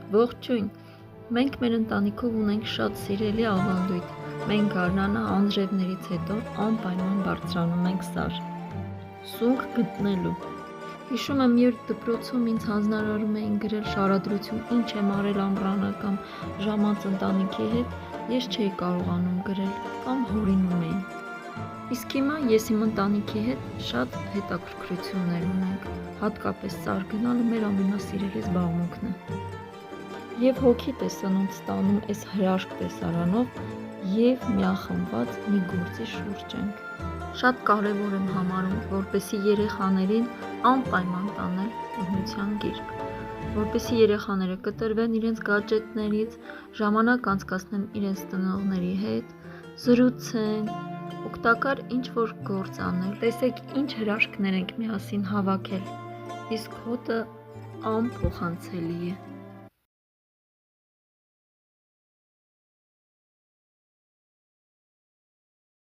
Ողջույն, մենք մեր ընտանիքով ունենք շատ սիրելի ավանդույթ, մենք գարնանը անձրևներից հետո անպայման բարձրանում ենք սար, սունկ գտնելու։ Հիշում եմ, երբ դպրոցում ինձ հանձնարարում էին գրել շարադրություն ինչ եմ արել ամռանը կամ ժամանց ընտանիքի հետ, ես չէի կարողանում գրել կամ հորինում էի։ Իսկ հիմա ես իմ ընտանիքի հետ շատ հետաքրքրություններ ունենք, հատկապես սար գնալը մեր ամենասիրելի զբաղմունքն է։ Եվ հոգիտ է սնունդ ստանում այս հրաշք տեսարանով և միախմբված մի գործի շուրջ ենք։ Շատ կարևոր եմ համարում, որպեսզի երեխաներին անպայման տանել օգնության գիրք, որպեսզի երեխաները կտրվեն իրենց գադջետներից, ժամանակ անցկացնեն իրենց ծնողների հետ, զրուցեն, օգտակար ինչ-որ գործ անել։ Տեսեք ինչ հրաշքներ ենք միասին հավաքել, իսկ հոտը անփոխանցելի է։